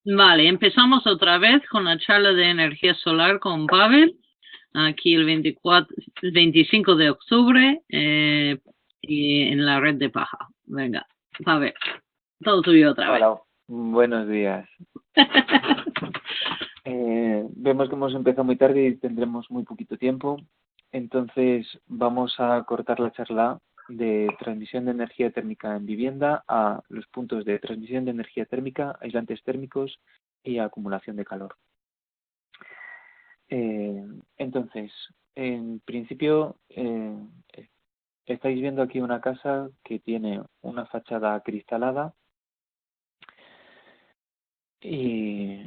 Vale, empezamos otra vez con la charla de energía solar con Pavel, aquí el 25 de octubre, y en la red de Paja. Venga, Pavel, todo tuyo otra vez. Hola, buenos días. Vemos que hemos empezado muy tarde y tendremos muy poquito tiempo, entonces vamos a cortar la charla de transmisión de energía térmica en vivienda a los puntos de transmisión de energía térmica, aislantes térmicos y acumulación de calor. Entonces, en principio, estáis viendo aquí una casa que tiene una fachada acristalada y...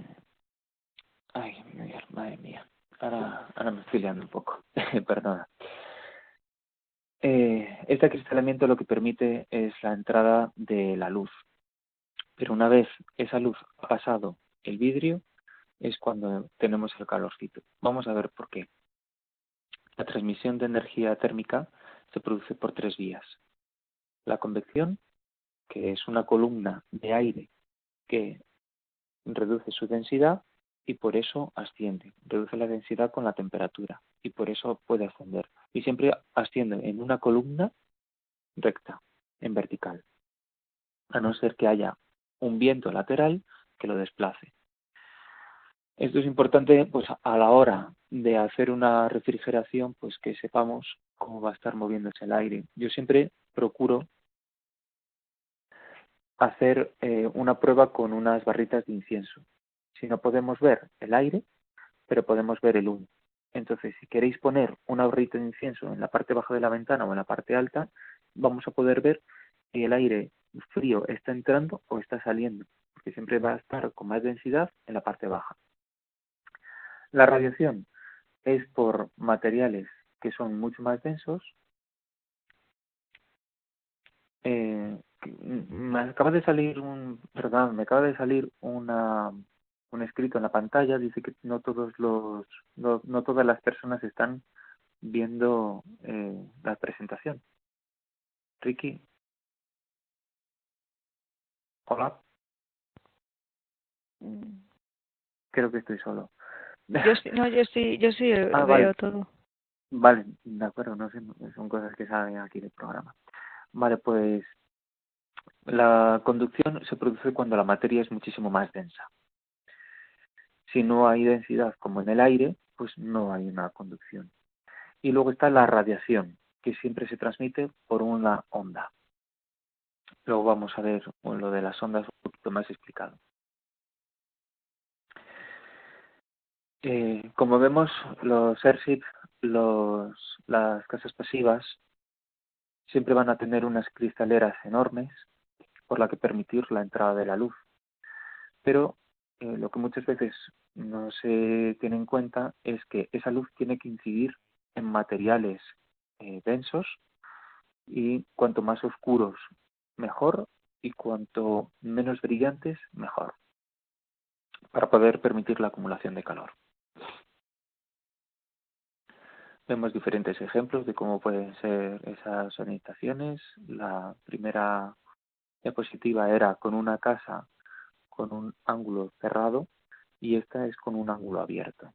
Ay, madre mía. Ahora me estoy liando un poco. Perdona. Este acristalamiento lo que permite es la entrada de la luz. Pero una vez esa luz ha pasado el vidrio, es cuando tenemos el calorcito. Vamos a ver por qué. La transmisión de energía térmica se produce por tres vías. La convección, que es una columna de aire que reduce su densidad y por eso asciende. Reduce la densidad con la temperatura y por eso puede ascender. Y siempre asciende en una columna recta, en vertical, a no ser que haya un viento lateral que lo desplace. Esto es importante pues a la hora de hacer una refrigeración, pues que sepamos cómo va a estar moviéndose el aire. Yo siempre procuro hacer una prueba con unas barritas de incienso. Si no podemos ver el aire, pero podemos ver el humo. Entonces, si queréis poner una barrita de incienso en la parte baja de la ventana o en la parte alta, vamos a poder ver si el aire frío está entrando o está saliendo, porque siempre va a estar con más densidad en la parte baja. La radiación es por materiales que son mucho más densos. Me acaba de salir me acaba de salir un escrito en la pantalla, dice que no todas las personas están viendo la presentación. Ricky, hola. Creo que estoy solo. Yo sí, no, yo sí Vale, veo todo. vale, de acuerdo, no sé, son cosas que saben aquí del programa. Vale, pues la conducción se produce cuando la materia es muchísimo más densa. Si no hay densidad como en el aire, pues no hay una conducción. Y luego está la radiación, que siempre se transmite por una onda. Luego vamos a ver lo de las ondas un poquito más explicado. Como vemos, los airship, las casas pasivas, siempre van a tener unas cristaleras enormes por la que permitir la entrada de la luz. Pero lo que muchas veces no se tiene en cuenta es que esa luz tiene que incidir en materiales densos y cuanto más oscuros mejor y cuanto menos brillantes mejor para poder permitir la acumulación de calor. Vemos diferentes ejemplos de cómo pueden ser esas orientaciones. La primera diapositiva era con una casa con un ángulo cerrado y esta es con un ángulo abierto.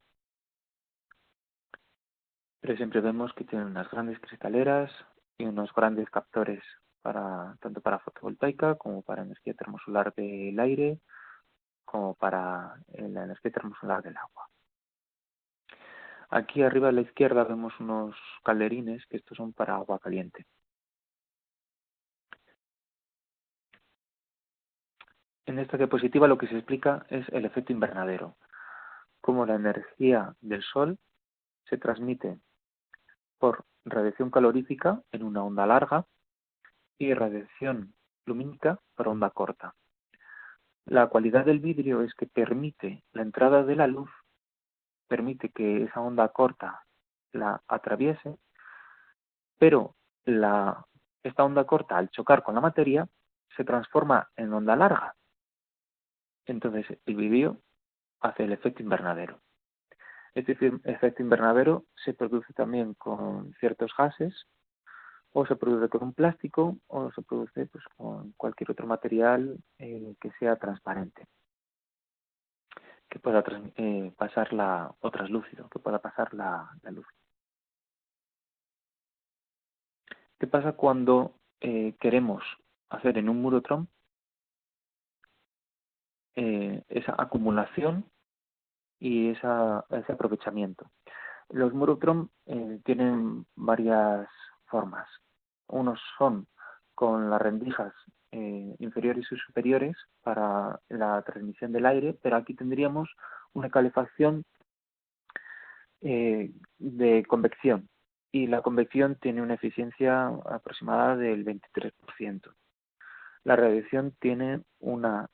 Pero siempre vemos que tienen unas grandes cristaleras y unos grandes captores tanto para fotovoltaica como para energía termosolar del aire como para la energía termosolar del agua. Aquí arriba a la izquierda vemos unos calderines que estos son para agua caliente. En esta diapositiva lo que se explica es el efecto invernadero, cómo la energía del sol se transmite por radiación calorífica en una onda larga y radiación lumínica por onda corta. La cualidad del vidrio es que permite la entrada de la luz, permite que esa onda corta la atraviese, pero esta onda corta al chocar con la materia se transforma en onda larga. Entonces el vidrio hace el efecto invernadero. Este efecto invernadero se produce también con ciertos gases, o se produce con un plástico, o se produce pues, con cualquier otro material que sea transparente. que pueda pasar o translúcido, que pueda pasar la luz. ¿Qué pasa cuando queremos hacer en un Murotrom esa acumulación y ese aprovechamiento? Los Murotrom tienen varias formas. Unos son con las rendijas inferiores y superiores para la transmisión del aire, pero aquí tendríamos una calefacción de convección, y la convección tiene una eficiencia aproximada del 23%. La radiación tiene una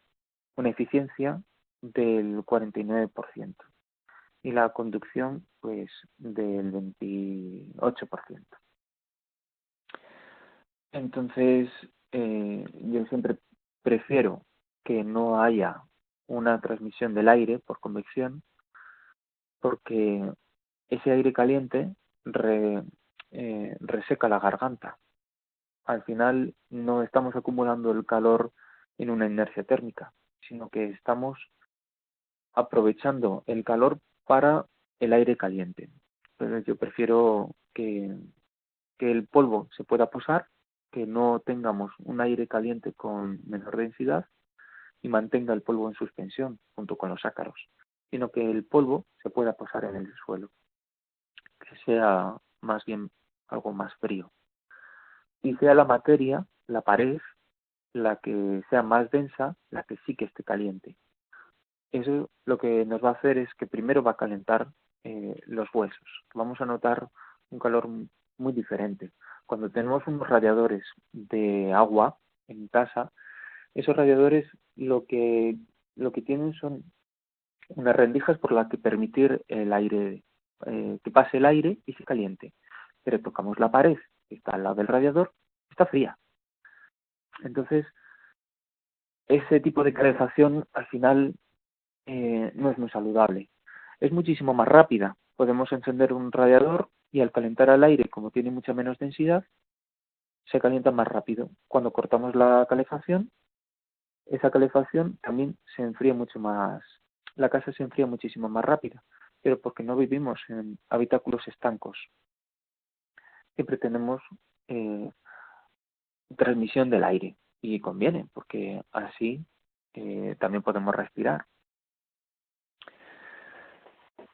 eficiencia del 49% y la conducción pues del 28%. Entonces yo siempre prefiero que no haya una transmisión del aire por convección, porque ese aire caliente reseca la garganta. Al final no estamos acumulando el calor en una inercia térmica, sino que estamos aprovechando el calor para el aire caliente. Entonces yo prefiero que el polvo se pueda posar, que no tengamos un aire caliente con menor densidad y mantenga el polvo en suspensión junto con los ácaros, sino que el polvo se pueda posar en el suelo, que sea más bien algo más frío. Y sea la materia, la pared, la que sea más densa, la que sí que esté caliente. Eso lo que nos va a hacer es que primero va a calentar los huesos. Vamos a notar un calor muy diferente. Cuando tenemos unos radiadores de agua en casa, esos radiadores lo que tienen son unas rendijas por las que permitir el aire, que pase el aire y se caliente. Pero tocamos la pared que está al lado del radiador, está fría. Entonces, ese tipo de calefacción al final no es muy saludable. Es muchísimo más rápida. Podemos encender un radiador y al calentar el aire, como tiene mucha menos densidad, se calienta más rápido. Cuando cortamos la calefacción, esa calefacción también se enfría mucho más. La casa se enfría muchísimo más rápida, pero porque no vivimos en habitáculos estancos. Siempre tenemos transmisión del aire y conviene, porque así también podemos respirar.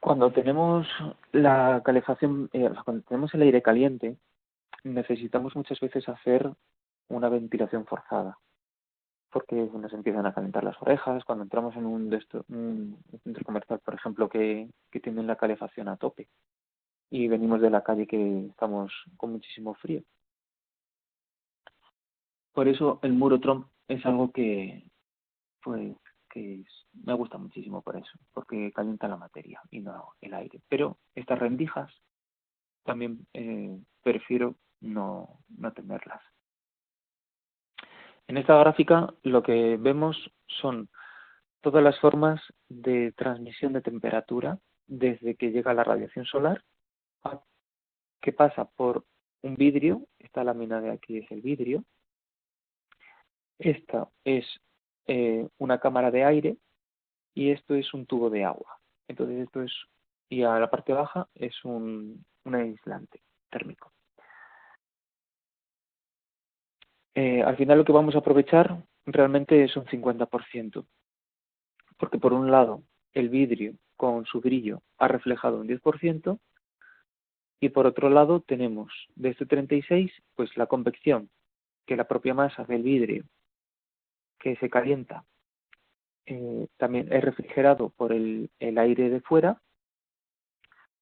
Cuando tenemos la calefacción, cuando tenemos el aire caliente, necesitamos muchas veces hacer una ventilación forzada, porque se nos empiezan a calentar las orejas cuando entramos en un centro comercial, por ejemplo, que tienen la calefacción a tope y venimos de la calle que estamos con muchísimo frío. Por eso el Murotrom es algo que me gusta muchísimo por eso, porque calienta la materia y no el aire. Pero estas rendijas también prefiero no tenerlas. En esta gráfica lo que vemos son todas las formas de transmisión de temperatura desde que llega la radiación solar, que pasa por un vidrio. Esta lámina de aquí es el vidrio. Esta es una cámara de aire y esto es un tubo de agua. Entonces y a la parte baja es un aislante térmico. Al final lo que vamos a aprovechar realmente es un 50%, porque por un lado el vidrio con su brillo ha reflejado un 10%, y por otro lado tenemos de este 36% pues la convección, que la propia masa del vidrio que se calienta también es refrigerado por el aire de fuera.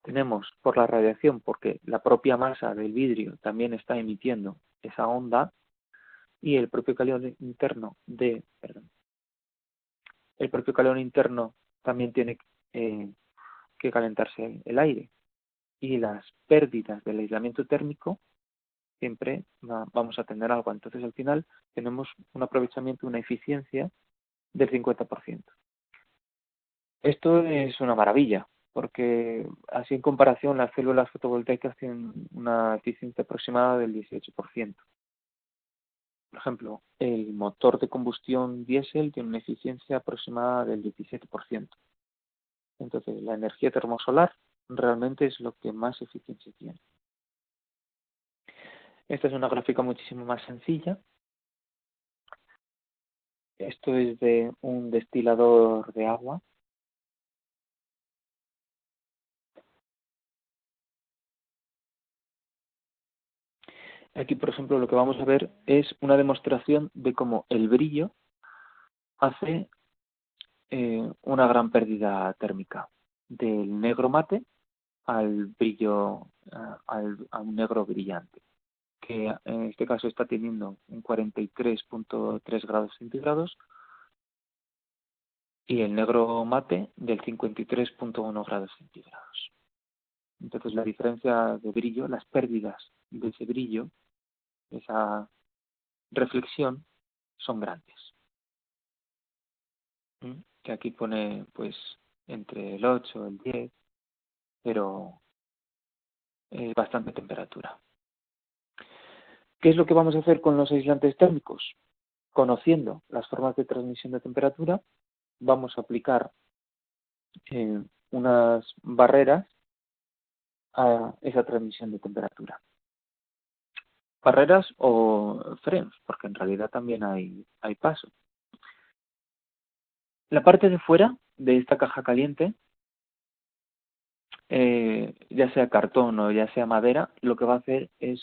Tenemos por la radiación, porque la propia masa del vidrio también está emitiendo esa onda, y el propio calor interno también tiene que calentarse el aire, y las pérdidas del aislamiento térmico siempre vamos a tener algo. Entonces al final tenemos un aprovechamiento, una eficiencia del 50%. Esto es una maravilla, porque así en comparación las células fotovoltaicas tienen una eficiencia aproximada del 18%. Por ejemplo, el motor de combustión diésel tiene una eficiencia aproximada del 17%. Entonces, la energía termosolar realmente es lo que más eficiencia tiene. Esta es una gráfica muchísimo más sencilla. Esto es de un destilador de agua. Aquí, por ejemplo, lo que vamos a ver es una demostración de cómo el brillo hace una gran pérdida térmica del negro mate al brillo, a un negro brillante, que en este caso está teniendo un 43.3 grados centígrados y el negro mate del 53.1 grados centígrados. Entonces la diferencia de brillo, las pérdidas de ese brillo, esa reflexión, son grandes. Que aquí pone pues entre el 8 y el 10, pero es bastante temperatura. ¿Qué es lo que vamos a hacer con los aislantes térmicos? Conociendo las formas de transmisión de temperatura, vamos a aplicar unas barreras a esa transmisión de temperatura. Barreras o frenos, porque en realidad también hay paso. La parte de fuera de esta caja caliente, ya sea cartón o ya sea madera, lo que va a hacer es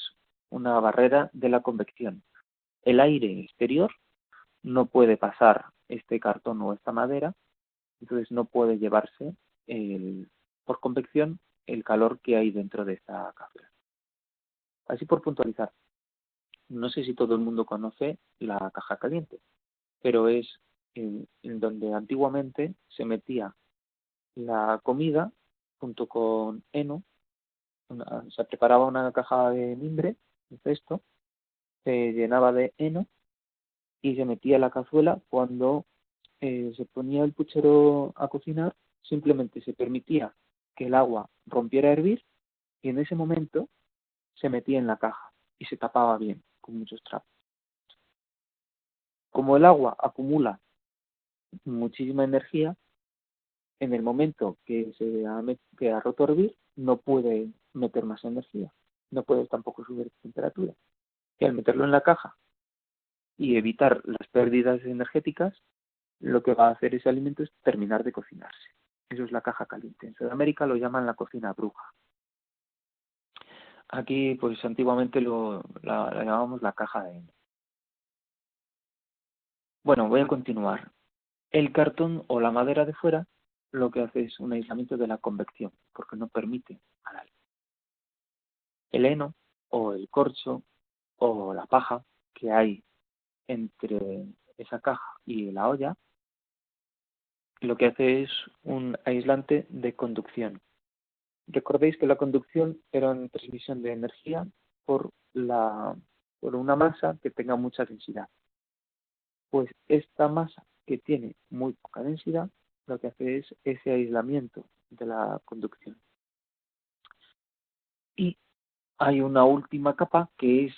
una barrera de la convección. El aire exterior no puede pasar este cartón o esta madera, entonces no puede llevarse por convección el calor que hay dentro de esta cápsula. Así por puntualizar, no sé si todo el mundo conoce la caja caliente, pero es en donde antiguamente se metía la comida junto con heno, se preparaba una caja de mimbre, un cesto, se llenaba de heno y se metía la cazuela. Cuando se ponía el puchero a cocinar, simplemente se permitía que el agua rompiera a hervir y en ese momento se metía en la caja y se tapaba bien con muchos trapos. Como el agua acumula muchísima energía, en el momento que que ha roto a hervir, no puede meter más energía, no puede tampoco subir temperatura. Y al meterlo en la caja y evitar las pérdidas energéticas, lo que va a hacer ese alimento es terminar de cocinarse. Eso es la caja caliente. En Sudamérica lo llaman la cocina bruja. Aquí, pues antiguamente la llamábamos la caja de heno. Bueno, voy a continuar. El cartón o la madera de fuera lo que hace es un aislamiento de la convección, porque no permite al aire. El heno o el corcho o la paja que hay entre esa caja y la olla, lo que hace es un aislante de conducción. Recordéis que la conducción era una transmisión de energía por una masa que tenga mucha densidad. Pues esta masa que tiene muy poca densidad, lo que hace es ese aislamiento de la conducción. Y hay una última capa que es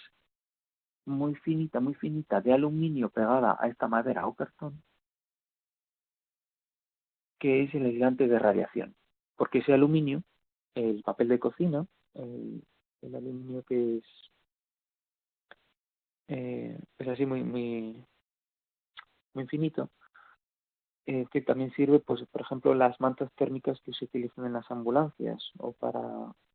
muy finita de aluminio pegada a esta madera o cartón, que es el aislante de radiación. Porque ese aluminio, el papel de cocina, el aluminio que es así muy finito, que también sirve, pues, por ejemplo, las mantas térmicas que se utilizan en las ambulancias o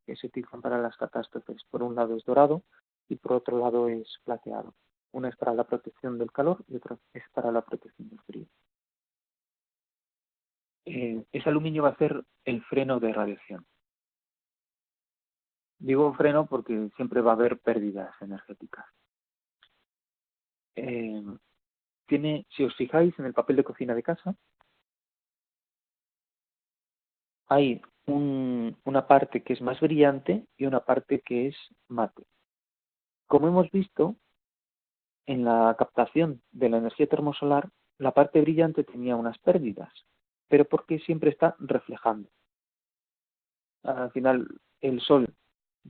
que se utilizan para las catástrofes. Por un lado es dorado y por otro lado es plateado. Una es para la protección del calor y otra es para la protección del frío. Ese aluminio va a ser el freno de radiación. Digo freno porque siempre va a haber pérdidas energéticas. Si os fijáis en el papel de cocina de casa, hay una parte que es más brillante y una parte que es mate. Como hemos visto, en la captación de la energía termosolar, la parte brillante tenía unas pérdidas, pero porque siempre está reflejando. Al final, el sol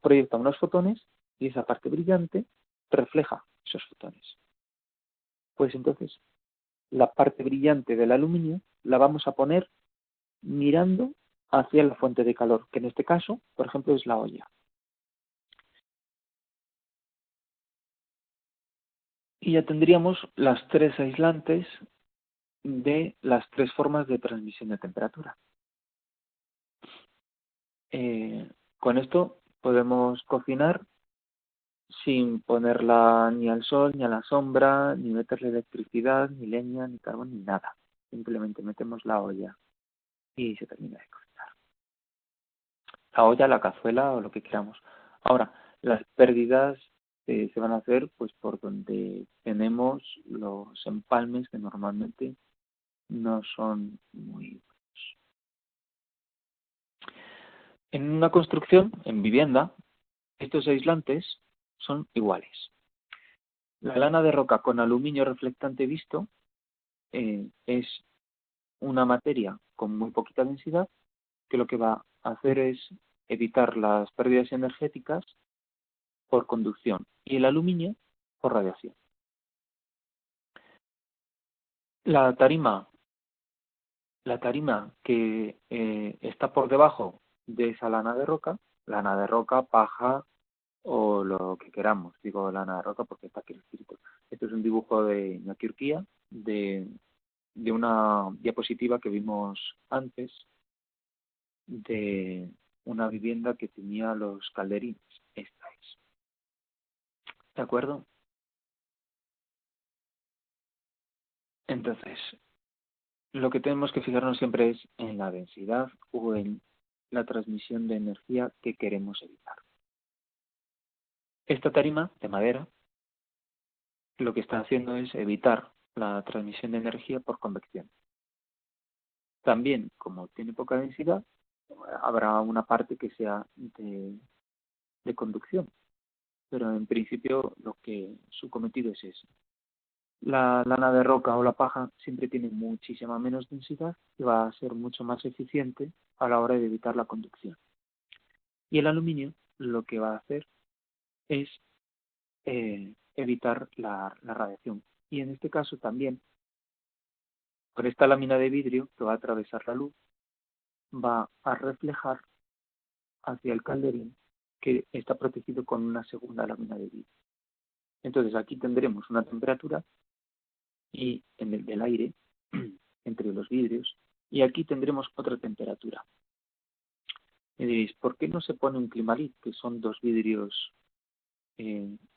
proyecta unos fotones y esa parte brillante refleja esos fotones. Pues entonces, la parte brillante del aluminio la vamos a poner mirando hacia la fuente de calor, que en este caso, por ejemplo, es la olla. Y ya tendríamos las tres aislantes de las tres formas de transmisión de temperatura. Con esto podemos cocinar sin ponerla ni al sol, ni a la sombra, ni meterle electricidad, ni leña, ni carbón, ni nada. Simplemente metemos la olla y se termina de cocinar. La olla, la cazuela o lo que queramos. Ahora, las pérdidas se van a hacer pues por donde tenemos los empalmes que normalmente no son muy... En una construcción, en vivienda, estos aislantes son iguales. La lana de roca con aluminio reflectante visto es una materia con muy poquita densidad que lo que va a hacer es evitar las pérdidas energéticas por conducción y el aluminio por radiación. La tarima que está por debajo de esa lana de roca, paja o lo que queramos. Digo lana de roca porque está aquí escrito. Esto es un dibujo de Iñaki Urquía de una diapositiva que vimos antes de una vivienda que tenía los calderines. Esta es. ¿De acuerdo? Entonces, lo que tenemos que fijarnos siempre es en la densidad o en la transmisión de energía que queremos evitar. Esta tarima de madera lo que está haciendo es evitar la transmisión de energía por convección. También, como tiene poca densidad, habrá una parte que sea de conducción, pero en principio lo que su cometido es ese. La lana de roca o la paja siempre tiene muchísima menos densidad y va a ser mucho más eficiente a la hora de evitar la conducción. Y el aluminio lo que va a hacer es evitar la radiación. Y en este caso también, con esta lámina de vidrio que va a atravesar la luz, va a reflejar hacia el calderín que está protegido con una segunda lámina de vidrio. Entonces aquí tendremos una temperatura y en el del aire entre los vidrios y aquí tendremos otra temperatura. Me diréis, ¿por qué no se pone un Climalit, que son dos vidrios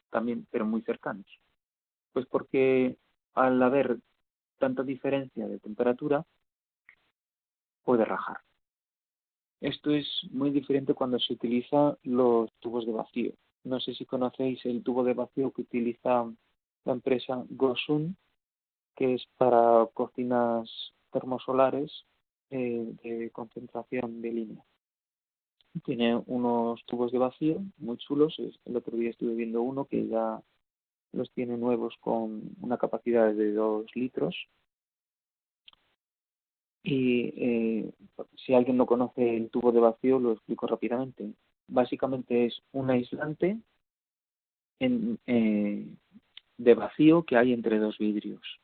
también, pero muy cercanos? Pues porque al haber tanta diferencia de temperatura, puede rajar. Esto es muy diferente cuando se utilizan los tubos de vacío. No sé si conocéis el tubo de vacío que utiliza la empresa Gosun, que es para cocinas termosolares de concentración de línea. Tiene unos tubos de vacío muy chulos. El otro día estuve viendo uno que ya los tiene nuevos con una capacidad de 2 litros. Y si alguien no conoce el tubo de vacío, lo explico rápidamente. Básicamente es un aislante de vacío que hay entre dos vidrios.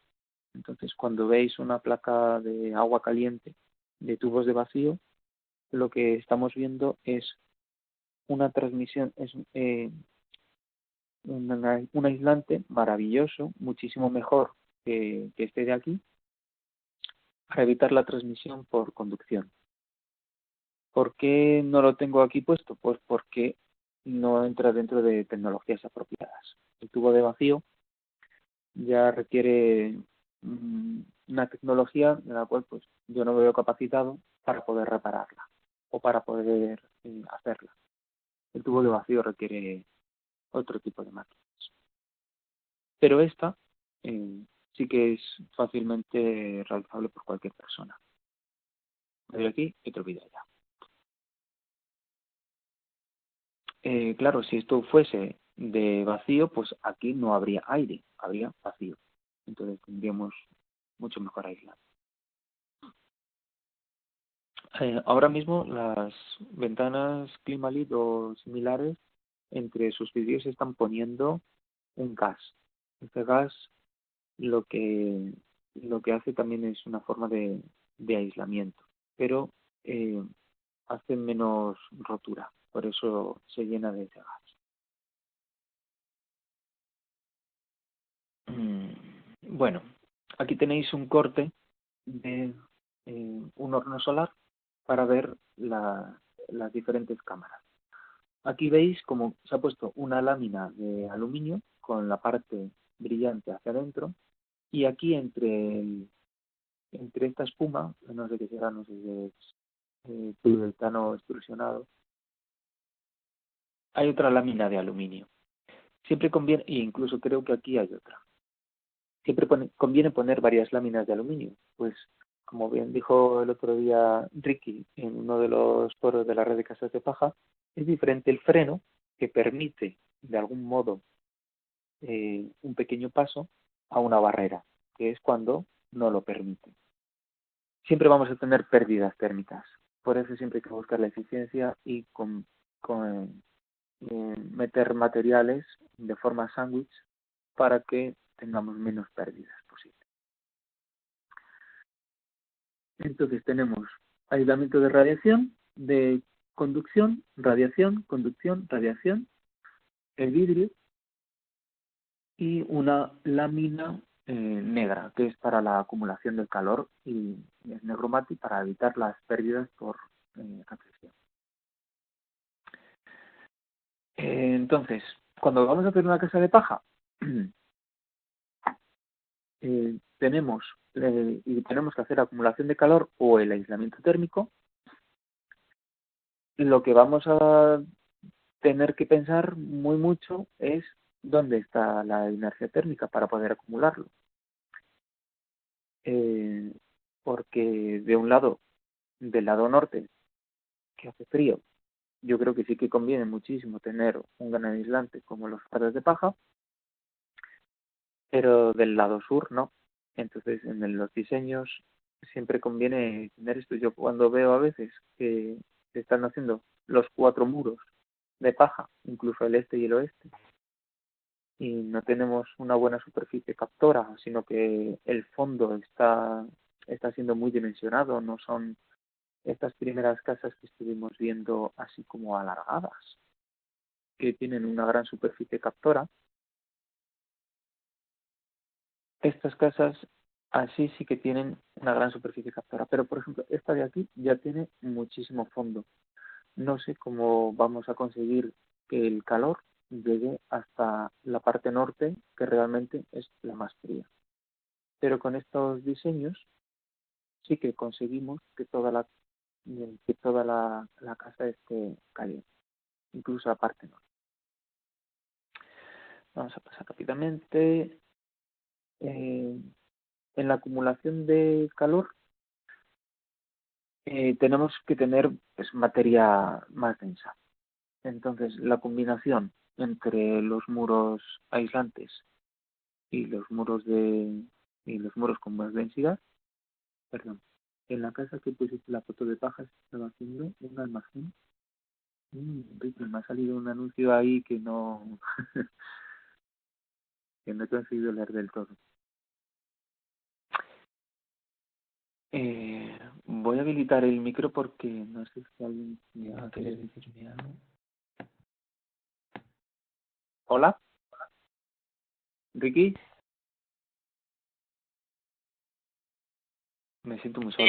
Entonces, cuando veis una placa de agua caliente de tubos de vacío, lo que estamos viendo es una transmisión, es un aislante maravilloso, muchísimo mejor que este de aquí, para evitar la transmisión por conducción. ¿Por qué no lo tengo aquí puesto? Pues porque no entra dentro de tecnologías apropiadas. El tubo de vacío ya requiere una tecnología de la cual pues yo no me veo capacitado para poder repararla o para poder hacerla. El tubo de vacío requiere otro tipo de máquinas. Pero esta sí que es fácilmente realizable por cualquier persona. Me doy aquí y te olvido ya. Claro, si esto fuese de vacío, pues aquí no habría aire, habría vacío. Entonces tendríamos mucho mejor aislado. Ahora mismo las ventanas Climalit o similares, entre sus vidrios se están poniendo un gas. Este gas lo que hace también es una forma de aislamiento, pero hace menos rotura, por eso se llena de ese gas. Bueno, aquí tenéis un corte de un horno solar para ver las diferentes cámaras. Aquí veis como se ha puesto una lámina de aluminio con la parte brillante hacia adentro, y aquí entre esta espuma, no sé qué será, no sé si es poliuretano extrusionado, hay otra lámina de aluminio. Siempre conviene, e incluso creo que aquí hay otra. Siempre conviene poner varias láminas de aluminio, pues como bien dijo el otro día Ricky en uno de los foros de la red de casas de paja, es diferente el freno, que permite de algún modo un pequeño paso, a una barrera, que es cuando no lo permite. Siempre vamos a tener pérdidas térmicas, por eso siempre hay que buscar la eficiencia y meter materiales de forma sándwich para que tengamos menos pérdidas posibles. Entonces tenemos aislamiento de radiación, de conducción, radiación, el vidrio y una lámina negra, que es para la acumulación del calor, y es negro mate para evitar las pérdidas por acreción. Entonces, cuando vamos a hacer una casa de paja, tenemos que hacer acumulación de calor o el aislamiento térmico. Lo que vamos a tener que pensar mucho es dónde está la inercia térmica para poder acumularlo. Porque del lado norte, que hace frío, yo creo que sí que conviene muchísimo tener un gran aislante como los fardos de paja, pero del lado sur no. Entonces, en los diseños siempre conviene tener esto. Yo cuando veo a veces que se están haciendo los 4 muros de paja, incluso el este y el oeste, y no tenemos una buena superficie captora, sino que el fondo está siendo muy dimensionado, no son estas primeras casas que estuvimos viendo así como alargadas, que tienen una gran superficie captora. Estas casas así sí que tienen una gran superficie captora, pero por ejemplo esta de aquí ya tiene muchísimo fondo. No sé cómo vamos a conseguir que el calor llegue hasta la parte norte, que realmente es la más fría. Pero con estos diseños sí que conseguimos que toda la casa esté caliente, incluso la parte norte. Vamos a pasar rápidamente. En la acumulación de calor tenemos que tener pues, materia más densa. Entonces, la combinación entre los muros aislantes y los muros con más densidad, perdón, en la casa que pusiste la foto de paja se estaba haciendo un almacén. Ricky, me ha salido un anuncio ahí que no que no he conseguido leer del todo. Voy a habilitar el micro porque no sé si alguien va a querer decirme algo. Hola, Ricky. Me siento muy solo.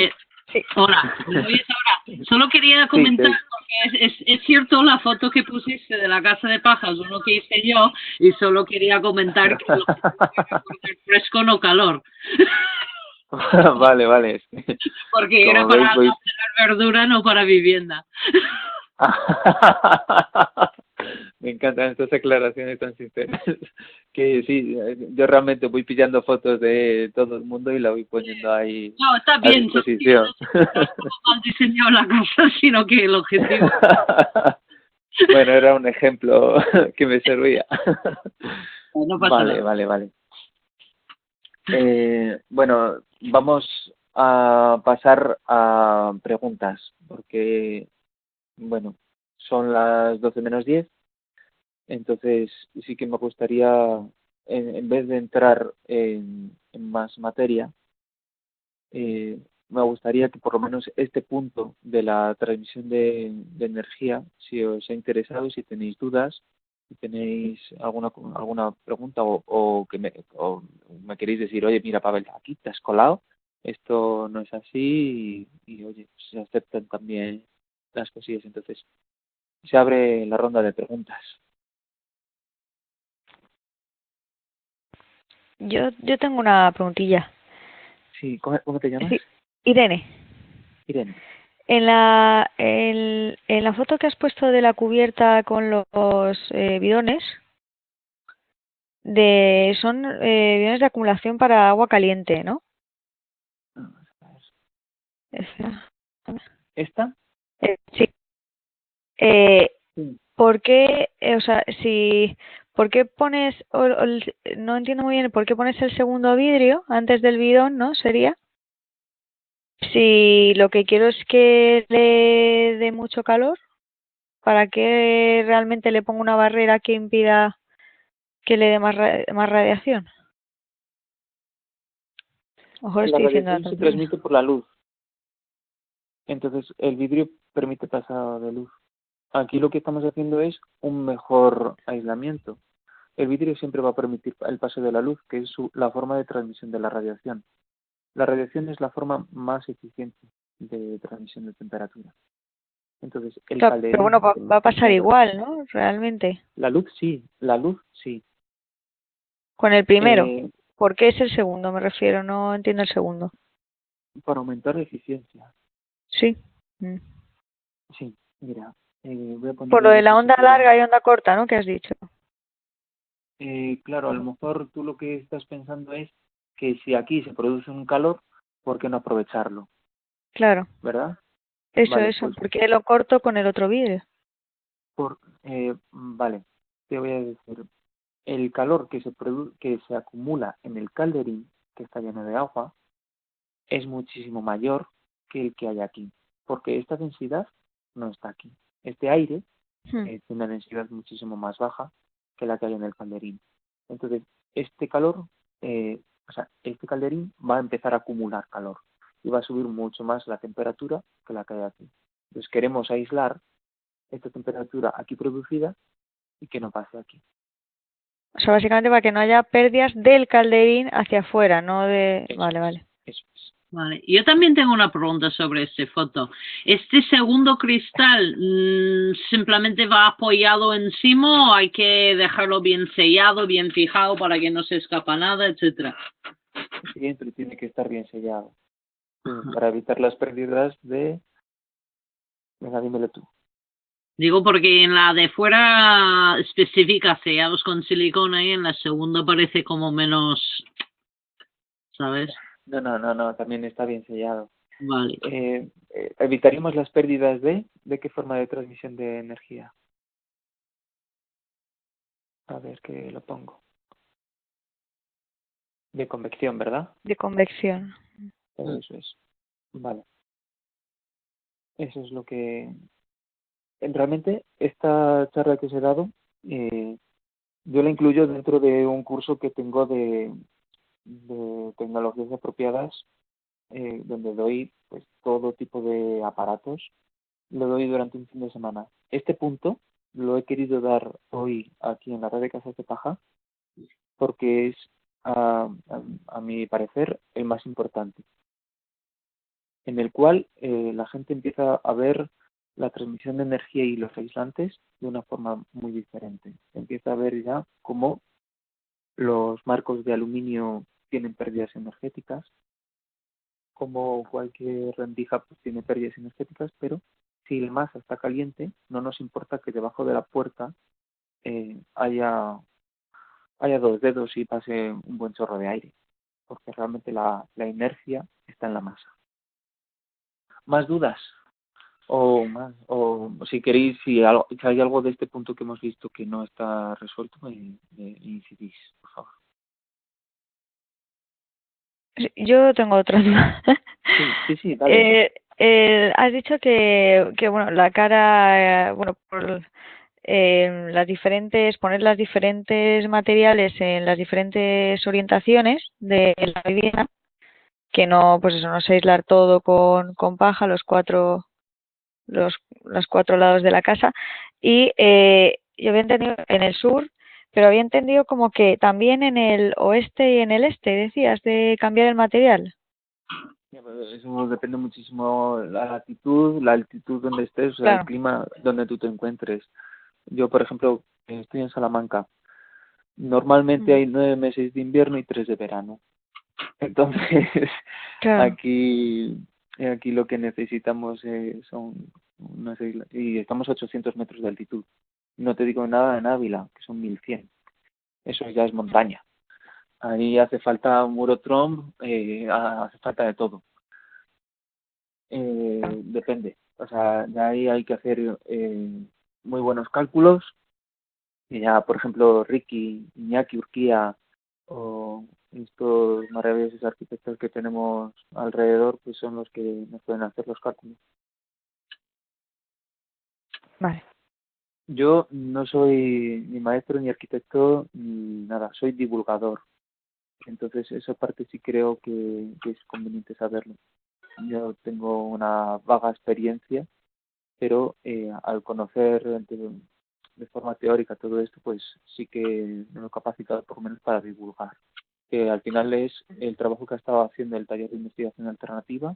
Sí. Hola, ¿me oyes ahora? Solo quería comentar, porque es cierto la foto que pusiste de la casa de paja, es uno que hice yo, y solo quería comentar que lo que fresco no calor. Vale. Porque Como era para veis, voy... almacenar verdura, no para vivienda. Me encantan estas aclaraciones tan sinceras. Que sí, yo realmente voy pillando fotos de todo el mundo y la voy poniendo ahí No, está a bien, disposición. no es como mal diseñado la casa, sino que el objetivo... Bueno, era un ejemplo que me servía. No pasa nada. Vale. Bueno, vamos a pasar a preguntas, porque, bueno, son las 12 menos 10, entonces sí que me gustaría, en vez de entrar en más materia, me gustaría que por lo menos este punto de la transmisión de energía, si os ha interesado, si tenéis dudas, si tenéis alguna pregunta o me queréis decir, oye, mira, Pavel, aquí te has colado, esto no es así oye, se aceptan también las cosillas. Entonces, se abre la ronda de preguntas. Yo tengo una preguntilla. Sí, ¿cómo te llamas? Sí, Irene, Irene. en la foto que has puesto de la cubierta con los bidones, son bidones de acumulación para agua caliente, ¿no? Espera, a ver. ¿Esta? Sí. Eh, Sí. ¿Por qué, o sea, por qué pones, no entiendo muy bien, por qué pones el segundo vidrio antes del bidón, ¿no? Sería. Si lo que quiero es que le dé mucho calor, ¿para qué realmente le pongo una barrera que impida que le dé más radiación? Ojo, La estoy diciendo la radiación se tontería. transmite por la luz. Entonces, el vidrio permite pasado de luz. Aquí lo que estamos haciendo es un mejor aislamiento. El vidrio siempre va a permitir el paso de la luz, que es la forma de transmisión de la radiación. La radiación es la forma más eficiente de transmisión de temperatura. Entonces, el Claro, pero bueno, calderín, va a pasar claro, igual, ¿no? Realmente. la luz sí. Con el primero. Eh, ¿Por qué es el segundo? Me refiero, no entiendo el segundo. para aumentar la eficiencia. Sí. Mm. Sí, mira, voy a Por poner lo la de la onda diapositiva. larga y onda corta, ¿no? Que has dicho. Claro, a lo mejor tú lo que estás pensando es que si aquí se produce un calor, ¿por qué no aprovecharlo? Claro. ¿Verdad? Vale, Eso. pues ¿Por qué lo corto con el otro vidrio? vale, te voy a decir, el calor que se acumula en el calderín, que está lleno de agua, es muchísimo mayor que el que hay aquí, porque esta densidad no está aquí. Este aire Hmm. tiene una densidad muchísimo más baja que la que hay en el calderín. Entonces, este calor, este calderín va a empezar a acumular calor y va a subir mucho más la temperatura que la que hay aquí. Entonces, queremos aislar esta temperatura aquí producida y que no pase aquí. O sea, básicamente para que no haya pérdidas del calderín hacia afuera, no de... Eso Vale, es, vale. eso es. Vale, yo también tengo una pregunta sobre esta foto. ¿Este segundo cristal simplemente va apoyado encima o hay que dejarlo bien sellado, bien fijado para que no se escapa nada, etcétera? Siempre tiene que estar bien sellado para evitar las pérdidas de... Venga, dímelo tú. Digo porque en la de fuera especifica sellados con silicona y en la segunda parece como menos, ¿sabes? No, también está bien sellado. Vale. ¿Evitaríamos las pérdidas de qué forma de transmisión de energía? A ver qué lo pongo. De convección, ¿verdad? De convección. Eso es. Vale. Eso es lo que... Realmente, esta charla que os he dado, yo la incluyo dentro de un curso que tengo de tecnologías apropiadas, donde doy pues todo tipo de aparatos. Lo doy durante un fin de semana. Este punto lo he querido dar hoy aquí en la red de Casas de Paja porque es, a mi parecer, el más importante, en el cual la gente empieza a ver la transmisión de energía y los aislantes de una forma muy diferente. Empieza a ver ya cómo los marcos de aluminio tienen pérdidas energéticas, como cualquier rendija pues, tiene pérdidas energéticas, pero si la masa está caliente, no nos importa que debajo de la puerta haya dos dedos y pase un buen chorro de aire, porque realmente la inercia está en la masa. ¿Más dudas? O si queréis, si hay algo de este punto que hemos visto que no está resuelto, incidís, por favor. Yo tengo otra duda. Sí, dale. Has dicho que bueno, la cara, bueno, por poner las diferentes materiales en las diferentes orientaciones de la vivienda, que no, pues eso, no sé aislar todo con paja, los 4 lados de la casa. Y yo había entendido en el sur, pero había entendido como que también en el oeste y en el este, decías, de cambiar el material. Ya, pero eso depende muchísimo la altitud donde estés, o sea, el Claro. clima donde tú te encuentres. Yo, por ejemplo, estoy en Salamanca. Normalmente Ujú. hay 9 meses de invierno y 3 de verano. Entonces, Claro. aquí, aquí lo que necesitamos son unas islas, y estamos a 800 metros de altitud. No te digo nada en Ávila, que son 1100. Eso ya es montaña. Ahí hace falta un muro Trump, hace falta de todo. Depende. O sea, de ahí hay que hacer muy buenos cálculos. Y ya, por ejemplo, Ricky, Iñaki, Urquía o estos maravillosos arquitectos que tenemos alrededor, pues son los que nos pueden hacer los cálculos. Vale. Yo no soy ni maestro ni arquitecto ni nada, soy divulgador. Entonces, esa parte sí creo que es conveniente saberlo. Yo tengo una vaga experiencia, pero al conocer de forma teórica todo esto, pues sí que me he capacitado por lo menos para divulgar. Que al final es el trabajo que ha estado haciendo el taller de investigación alternativa,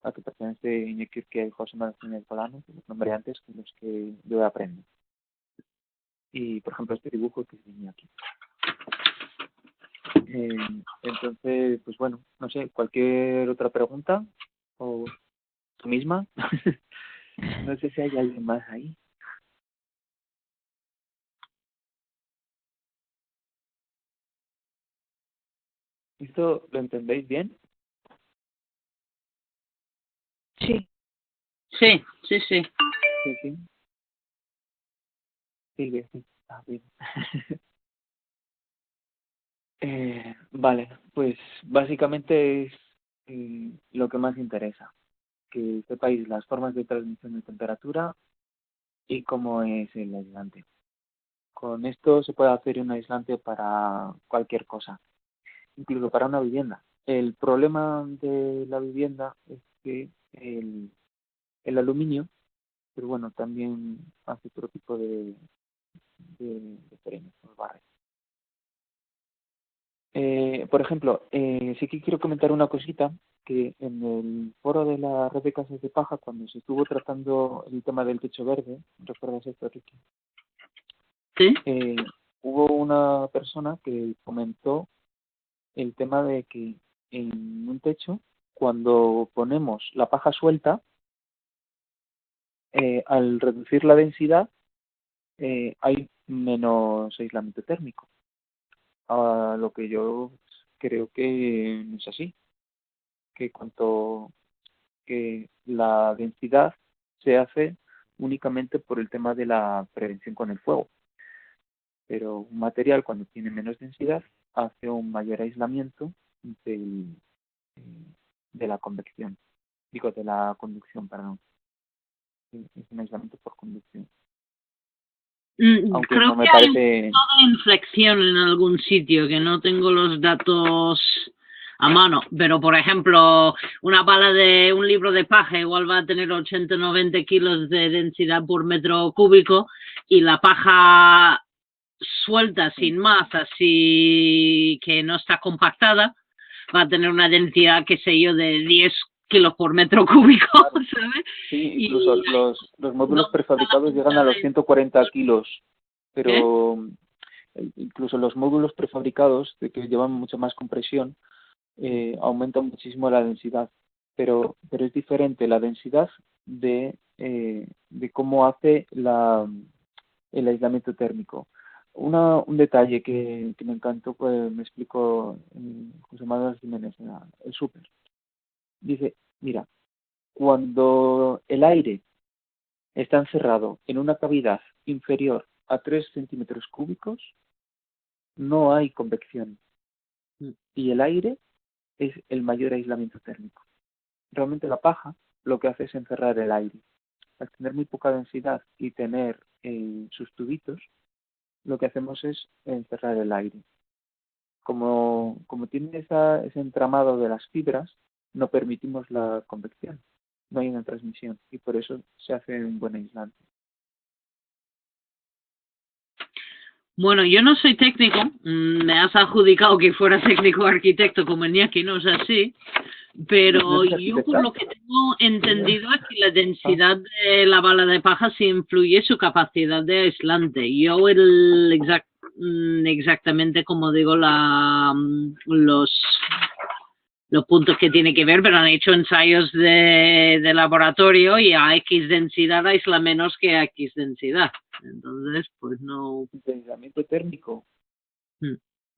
a que pertenece Iñaki Urquía y José Martínez Polano, que los nombré antes, con los que yo aprendo. Y, por ejemplo, este dibujo que es de Iñaki. Entonces, pues bueno, no sé, cualquier otra pregunta o tú misma. No sé si hay alguien más ahí. ¿Esto lo entendéis bien? Sí. Sí, sí, sí. Sí, sí. Sí, sí. Ah, bien. Vale, pues básicamente es lo que más interesa, que sepáis las formas de transmisión de temperatura y cómo es el aislante. Con esto se puede hacer un aislante para cualquier cosa, incluso para una vivienda. El problema de la vivienda es que el aluminio, pero bueno, también hace otro tipo de premios, los barres. Por ejemplo, sí que quiero comentar una cosita, que en el foro de la red de casas de paja, cuando se estuvo tratando el tema del techo verde, ¿recuerdas esto, Ricky? Sí. Hubo una persona que comentó el tema de que en un techo, cuando ponemos la paja suelta, al reducir la densidad, hay menos aislamiento térmico. A lo que yo creo que no es así, que cuanto que la densidad se hace únicamente por el tema de la prevención con el fuego. Pero un material cuando tiene menos densidad hace un mayor aislamiento del, de la convección, digo de la conducción, perdón. Es un aislamiento por conducción. Aunque Creo no me que hay un parece... punto de inflexión en algún sitio que no tengo los datos a mano, pero por ejemplo, una pala de un libro de paja igual va a tener 80 o 90 kilos de densidad por metro cúbico y la paja suelta Sí, sin más, así que no está compactada, va a tener una densidad, qué sé yo, de 10 kilos por metro cúbico, claro. ¿sabes? Sí, incluso Y los módulos ¿dónde está la prefabricados llegan punta a los de 140 kilos, qué? pero incluso los módulos prefabricados, de que llevan mucha más compresión, aumentan muchísimo la densidad, pero es diferente la densidad de cómo hace el aislamiento térmico. Un detalle que me encantó, pues me explicó José Manuel Jiménez, el súper. Dice, mira, cuando el aire está encerrado en una cavidad inferior a 3 centímetros cúbicos, no hay convección y el aire es el mayor aislamiento térmico. Realmente la paja lo que hace es encerrar el aire. Al tener muy poca densidad y tener sus tubitos, lo que hacemos es encerrar el aire. como tiene ese entramado de las fibras, no permitimos la convección, no hay una transmisión y por eso se hace un buen aislante. Bueno, yo no soy técnico, me has adjudicado que fuera técnico arquitecto como Iñaki, no es así, pero ¿No es yo por arquitecta? lo que tengo entendido es que la densidad de la bala de paja sí influye su capacidad de aislante. Yo exactamente como digo los puntos que tiene que ver, pero han hecho ensayos de laboratorio y a X densidad aísla menos que a X densidad. Entonces, pues no... De aislamiento térmico.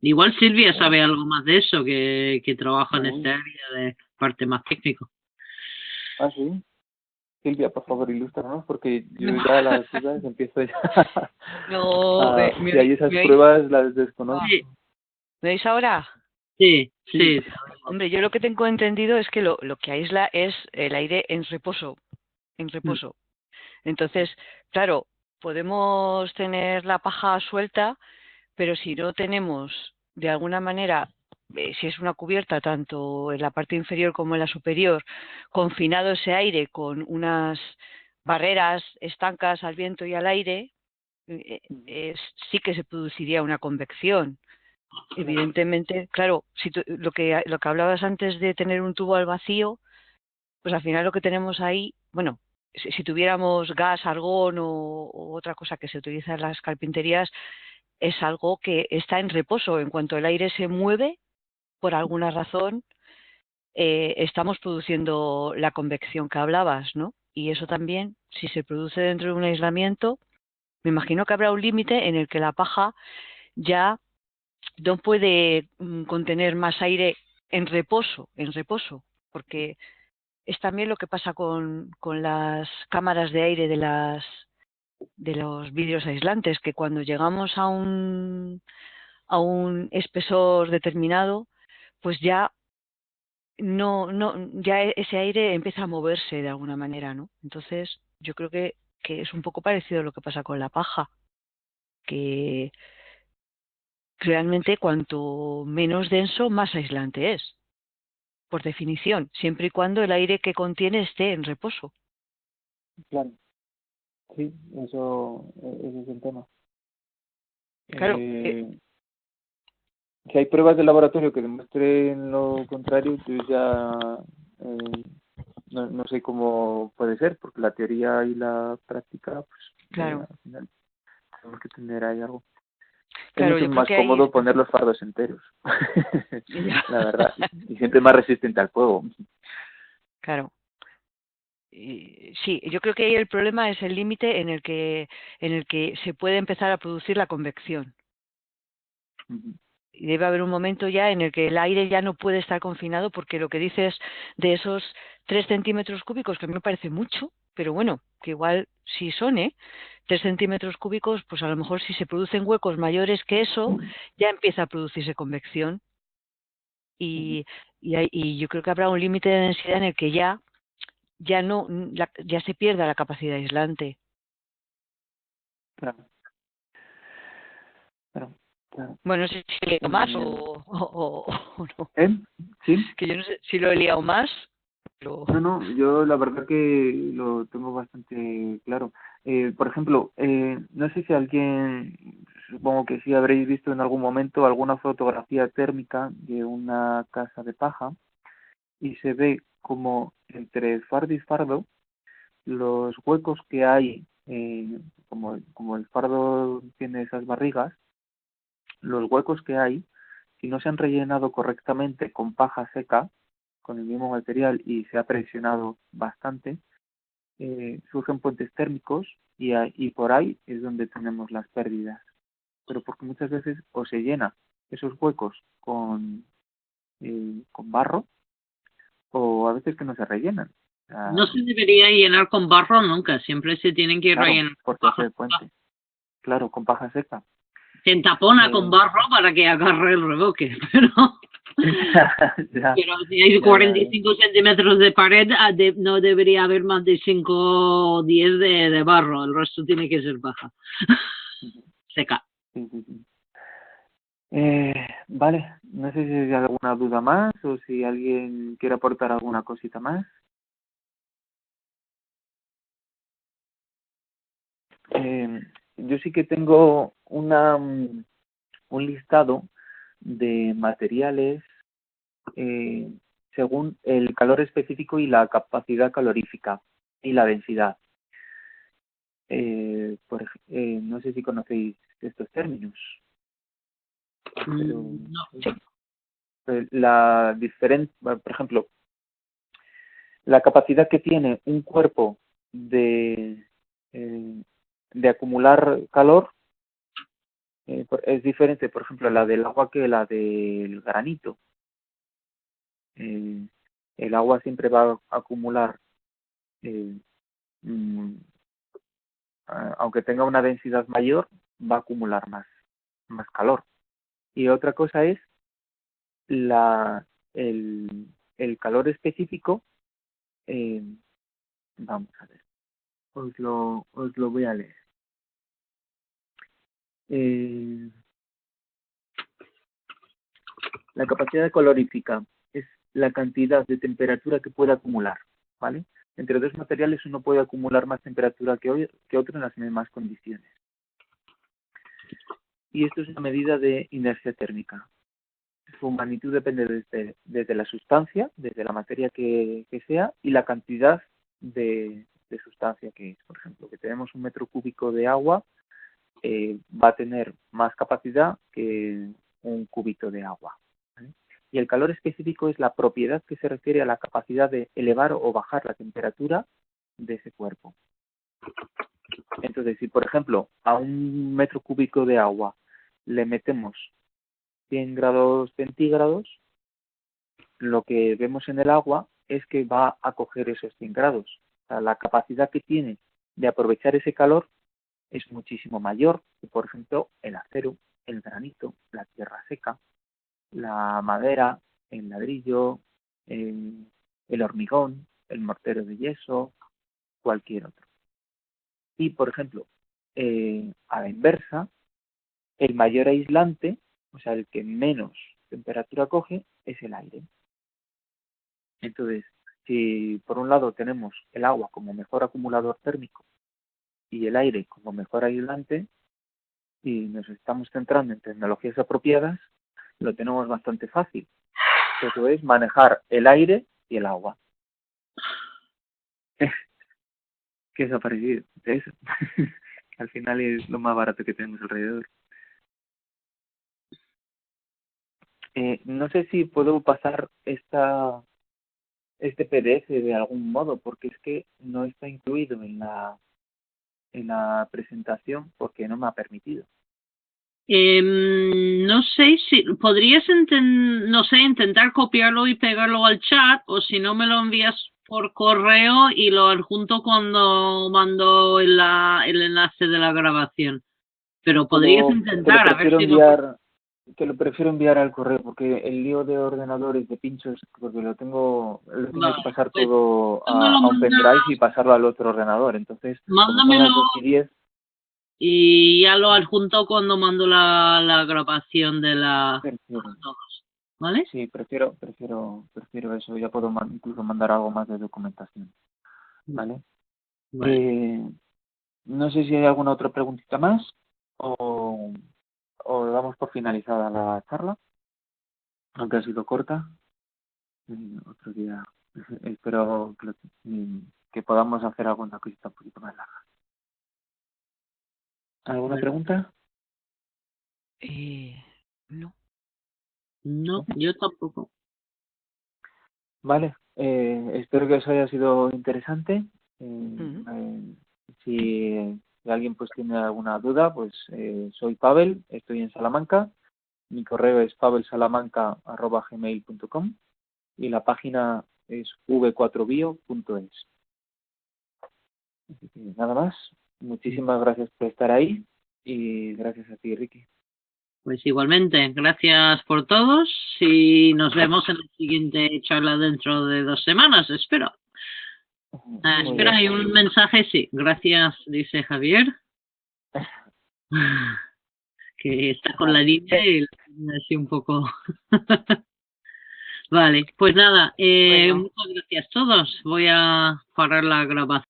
Igual Silvia sabe algo más de eso, que trabaja en Uy. esta área de parte más técnico. Ah, sí. Silvia, por favor, ilústranos, porque yo ya las dudas empiezo ya. No, y ahí esas pruebas las desconozco. Sí, ¿me oís ahora? sí. Hombre, yo lo que tengo entendido es que lo que aísla es el aire en reposo. Entonces, claro, podemos tener la paja suelta, pero si no tenemos de alguna manera, si es una cubierta tanto en la parte inferior como en la superior, confinado ese aire con unas barreras estancas al viento y al aire, sí que se produciría una convección. Evidentemente, claro, si lo que hablabas antes de tener un tubo al vacío, pues al final lo que tenemos ahí, bueno, si tuviéramos gas, argón o otra cosa que se utiliza en las carpinterías, es algo que está en reposo. En cuanto el aire se mueve, por alguna razón, estamos produciendo la convección que hablabas, ¿no? Y eso también, si se produce dentro de un aislamiento, me imagino que habrá un límite en el que la paja ya no puede contener más aire en reposo, porque es también lo que pasa con las cámaras de aire de los vidrios aislantes, que cuando llegamos a un espesor determinado, pues ya ya ese aire empieza a moverse de alguna manera, ¿no? Entonces, yo creo que es un poco parecido a lo que pasa con la paja, que realmente cuanto menos denso, más aislante es, por definición, siempre y cuando el aire que contiene esté en reposo. Claro. Sí, ese es el tema. Claro. Si hay pruebas de laboratorio que demuestren lo contrario, yo ya no sé cómo puede ser, porque la teoría y la práctica, pues Claro. al final tenemos que tener ahí algo. Claro, es mucho más cómodo poner los fardos enteros, la verdad, y siempre más resistente al fuego. Claro. Sí, yo creo que ahí el problema es el límite en el que se puede empezar a producir la convección. Y debe haber un momento ya en el que el aire ya no puede estar confinado, porque lo que dices de esos 3 centímetros cúbicos, que a mí me parece mucho, pero bueno, que igual sí son, 3 centímetros cúbicos, pues a lo mejor si se producen huecos mayores que eso, ya empieza a producirse convección. Y yo creo que habrá un límite de densidad en el que ya se pierda la capacidad aislante. Claro. Bueno, no sé si lo he liado más o no. ¿Sí? Que yo no sé si lo he liado más. Pero... No, yo la verdad que lo tengo bastante claro. Por ejemplo, no sé si alguien, supongo que sí habréis visto en algún momento alguna fotografía térmica de una casa de paja y se ve como entre fardo y fardo los huecos que hay, como el fardo tiene esas barrigas, los huecos que hay, si no se han rellenado correctamente con paja seca, con el mismo material y se ha presionado bastante, surgen puentes térmicos y por ahí es donde tenemos las pérdidas. Pero porque muchas veces o se llena esos huecos con barro o a veces que no se rellenan. No se debería llenar con barro nunca, siempre se tienen que rellenar con porque hace puente. Claro, con paja seca. Se entapona con barro para que agarre el revoque, pero... Pero si hay 45 centímetros de pared, no debería haber más de 5 o 10 de barro, el resto tiene que ser baja, seca. Vale, no sé si hay alguna duda más o si alguien quiere aportar alguna cosita más. Yo sí que tengo un listado de materiales según el calor específico y la capacidad calorífica y la densidad. No sé si conocéis estos términos. Pero, No. por ejemplo, la capacidad que tiene un cuerpo de acumular calor es diferente, por ejemplo, la del agua que la del granito. El agua siempre va a acumular, eh, mm, aunque tenga una densidad mayor, va a acumular más calor. Y otra cosa es la, el calor específico. eh, Vamos a ver, os lo voy a leer. Eh, la capacidad calorífica es la cantidad de temperatura que puede acumular, ¿vale? Entre dos materiales uno puede acumular más temperatura que otro en las mismas condiciones. Y esto es una medida de inercia térmica. Su magnitud depende desde la sustancia, desde la materia que sea, y la cantidad de sustancia que es. Por ejemplo, que tenemos 1 metro cúbico de agua, va a tener más capacidad que un cúbito de agua, ¿vale? Y el calor específico es la propiedad que se refiere a la capacidad de elevar o bajar la temperatura de ese cuerpo. Entonces, si por ejemplo a 1 metro cúbico de agua le metemos 100 grados centígrados, lo que vemos en el agua es que va a coger esos 100 grados. O sea, la capacidad que tiene de aprovechar ese calor es muchísimo mayor que, por ejemplo, el acero, el granito, la tierra seca, la madera, el ladrillo, el hormigón, el mortero de yeso, cualquier otro. Y, por ejemplo, a la inversa, el mayor aislante, o sea, el que menos temperatura coge, es el aire. Entonces, si por un lado tenemos el agua como mejor acumulador térmico y el aire como mejor aislante, y nos estamos centrando en tecnologías apropiadas, lo tenemos bastante fácil. Eso es manejar el aire y el agua. ¿Qué os ha parecido de eso? Al final es lo más barato que tenemos alrededor. No sé si puedo pasar este PDF de algún modo, porque es que no está incluido en la presentación porque no me ha permitido. No sé si podrías no sé, intentar copiarlo y pegarlo al chat, o si no me lo envías por correo y lo adjunto cuando mando el enlace de la grabación. Pero podrías intentar a ver si Te lo prefiero enviar al correo porque el lío de ordenadores, de pinchos, porque lo tengo que pasar pues, todo a un pendrive y pasarlo al otro ordenador. Entonces, mándamelo como son las 2:10, y ya lo adjunto cuando mando la grabación de la todos, ¿vale? Sí, prefiero eso. Ya puedo incluso mandar algo más de documentación, ¿vale? Vale. No sé si hay alguna otra preguntita más o damos por finalizada la charla, aunque ha sido corta. Otro día espero que podamos hacer alguna cosita un poquito más larga. ¿Alguna pregunta? No. No, yo tampoco. Vale, espero que os haya sido interesante. Si alguien pues tiene alguna duda, pues soy Pavel, estoy en Salamanca. Mi correo es pavelsalamanca@gmail.com y la página es v4bio.es. Así que nada más. Muchísimas gracias por estar ahí y gracias a ti, Ricky. Pues igualmente, gracias por todos y nos vemos en la siguiente charla dentro de 2 semanas, espero. Espera, hay un mensaje, sí. Gracias, dice Javier, que está con la línea y así un poco. Vale, pues nada, Bueno. muchas gracias a todos. Voy a parar la grabación.